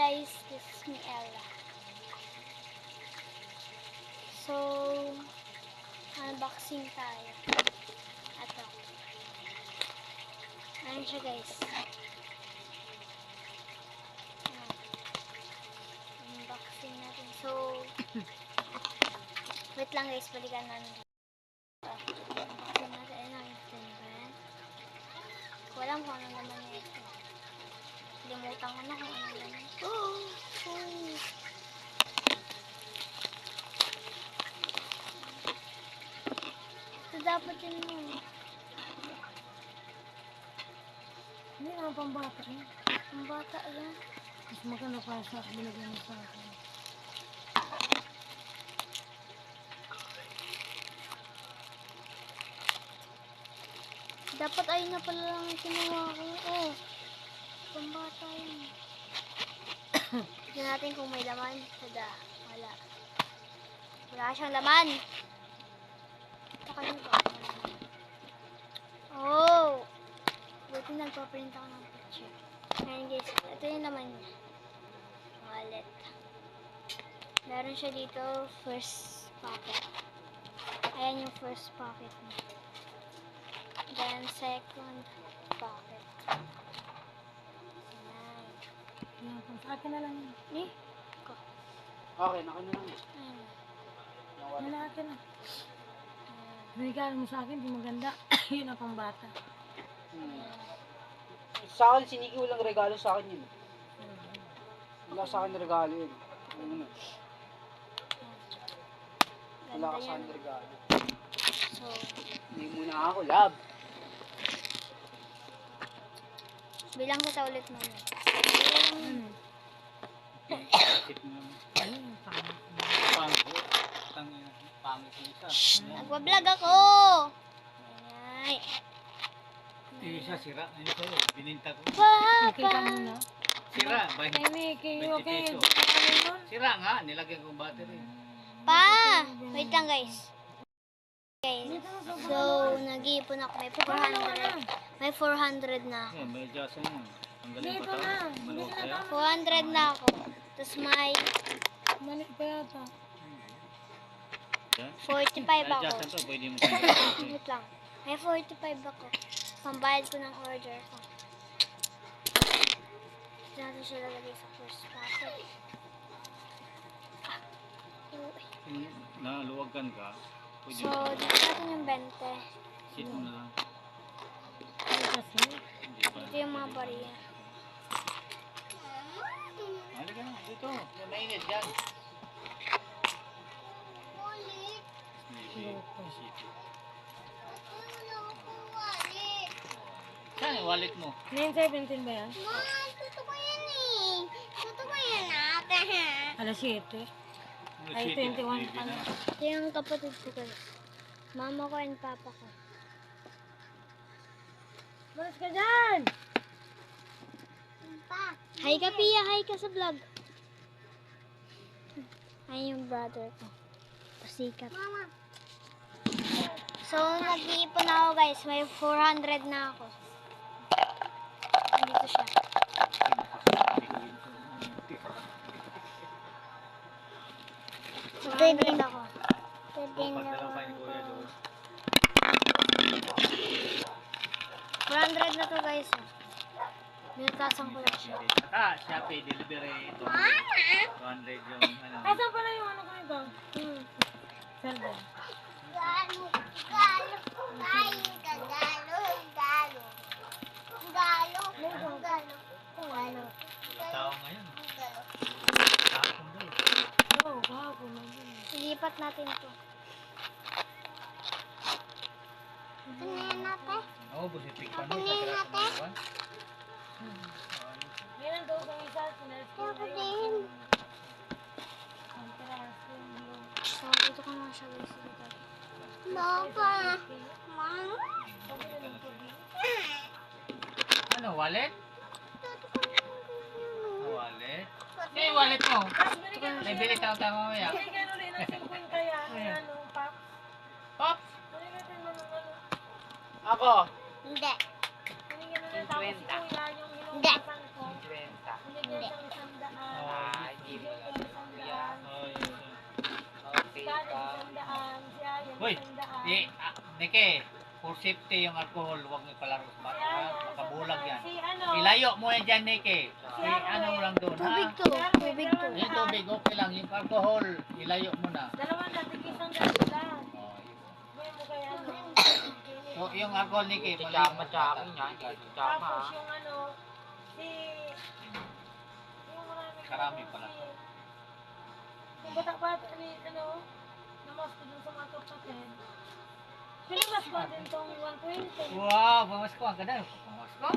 Guys, this is me Ella. So, unboxing tayo. Ito. Ayan siya guys. Ayan. Unboxing natin. So, wait lang guys, balikan natin. Unboxing natin. Ayan natin. Wala mo kung ano naman nito. Limutan ko na kung ano naman. Oh! Ito dapat yun mo. Hindi naman pambata eh. Pambata yan. Mas maganda pa sa binigyan mo sa akin. Dapat ayun na pala lang ang kinuha ko. Oh, pambata yun. Tignan natin kung may laman. Tada, wala. Wala siyang laman. Baka ba? Oh! Buti nagpaprint ako ng picture. Ayan guys, ito yung laman niya. Wallet. Meron siya dito, first pocket. Ayan yung first pocket niya. Then, second pocket. Ayan. Yan, sa akin na lang yun. Eh? Ko. Okay, akin na lang. Ayan. Yan na akin na. Ayan. Binigyan mo sa akin, di maganda. Yun ang pambata. Sa akin, si Nikki walang regalo sa akin yun. Wala sa akin regalo yun. Wala Ganda ka sa yan. akin regalo. So, Hindi muna ako, love. bilang ko sa ulit mo. Ano? Ayun, pangit. Pangit yung isa. Nagbablog ako! Ay. Yung isa sira, ano sa'yo, bininta ko. Okay ka Papa! muna. Sira, Kay Mickey, 20 okay. peso. Ano yun? Sira nga, nilagyan kong battery. Pa! Wait lang guys. Okay. So, nag-iipon ako. May 400 na ako. Yan, may adjustan yun. Ang galing Dito pa na. tao. Maluwag kaya. 400 na ako. Tapos may Mali pa yata. Yan. 45 May ako. adjustan to, pwede mo kaya. Wait lang. May 45 ako. Pambayad ko ng order ko. Dito siya lalagay sa first pocket. Kung naluwagan ka, pwede So, mo. dito natin yung 20. Sit mo na lang. Ano kasi? Hindi pa. Ito yung mga bariya. Halika na, dito. Yan, mainit dyan. Saan yung wallet mo? 9:17 ba yan? Tuto ko yan eh. Tuto ko yan ate. Alas 7. Ay, 21 pa na. Ito yung kapatid ko guys. Mama ko and papa ko. Balas ka dyan! Hi ka Pia, hi ka sa vlog. Ay yung brother ko. Pasikat. Mama. So, nag-iipon ako guys. May 400 na ako. Dito siya. Ito din ako. Ito din Pagdalaw ako. kayo ni Kuya doon. 400 na to guys. Binutasan ko lang siya. Shopee, delivery, 200 yung ano. Ay, saan pala yung ano ko ito? Server. Tao ngayon. Tapon daw. Oo, kahapon. Ilipat natin to. Oo, busitik pa nun. Sa piraso ng iwan. Yan ang doon kong isa. Sinelfon na yun. Ang piraso yung So, dito ko na siya guys. Papa. Ano, wallet? Wallet? Eh, wallet mo. May bili tao mamaya. Binigyan ulit ng 50 kaya. Ano, pap? Pop! Binigyan ulit ng ano. Ako. Hindi. Binigyan ulit tapos si kuya yung Hindi. hinukasan ko. 20. Binigyan siyang 100. Hoy, Nike, for safety yung alcohol, huwag mo palaro sa bata. Ha? Makabulag yan. Si ano? Ilayo mo yan dyan, Nike. Si ano mo lang doon, ha? Tubig to. Tubig to. Yung tubig, okay lang. Yung alcohol, ilayo mo na. Dalawang dating isang dati lang. Oh, Gawin mo kay ano. so, yung alcohol, Nike, mali. Tsaka niya. Tsaka. Tapos yung ano, si... Yung marami. Karami pala. Yung bata-bata ni ano, namas ko dun sa mga kapatid. Pinimas ko din tong 120. Wow, pamaskuhan ka na. Pamaskuhan?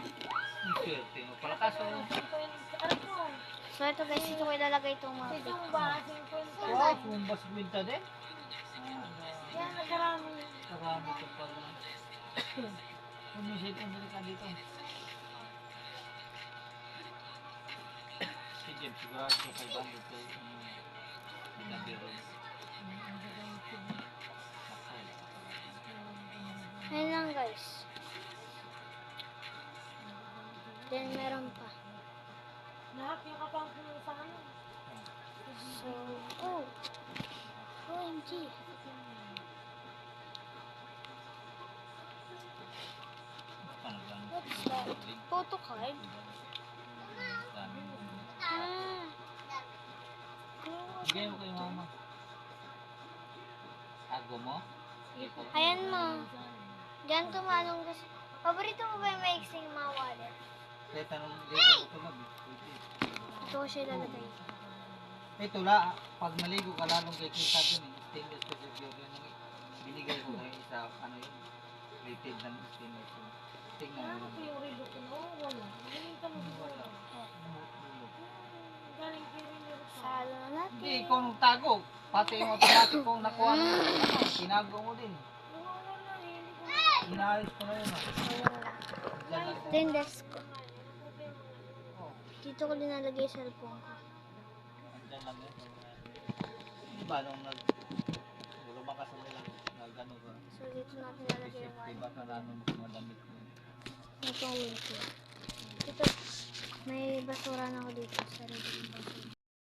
Ang swerte mo pala kaso. 120. Alam mo, So ito guys, dito ko ilalagay itong mga si bit. Jumba, 50. Wow, sumbas binta din. Yan, nagkarami. Karami ko pala. Pumisit ang ka dito. Si James, sigurado ko 500 kayo. Nabiro. Ayun lang guys. Then meron pa. Lahat yung kapangkin sa ano. So, oh. OMG. What's that? Photo card? Ah. Bigay mo kay mama. Tago mo? Ayan mo. Diyan tumanong gusto. Paborito mo ba yung maiksing mga wallet? Kaya tanong dito ko lang. Ito ko siya ilalagay. Ito la, pag maligo ka lalong kay kita dun eh. Stainless ko siguro yun. Binigay ko kayo sa ano yun. Rated ng stainless yun. Tingnan Ano mo. ko yung relo ko? Oh, wala. Galing ka mo wala. Galing kay relo ka. Salo na natin. Hindi, ikaw nung tago. Pati yung automatic kong nakuha mo. Ano, tinago mo din. Wala na, hindi ko Inaayos ko na yun. Ah. Diyan lang. Then desk ko. Oh, Dito ko dinalagay yung cellphone ko. andyan lang yun. Diba nung lumakas mo lang. Nagano ka. So dito natin ilalagay yung Safety wallet. ba ka nano madamit mo. Ito window. Ito, may basura na ako dito. Sarili ng basura.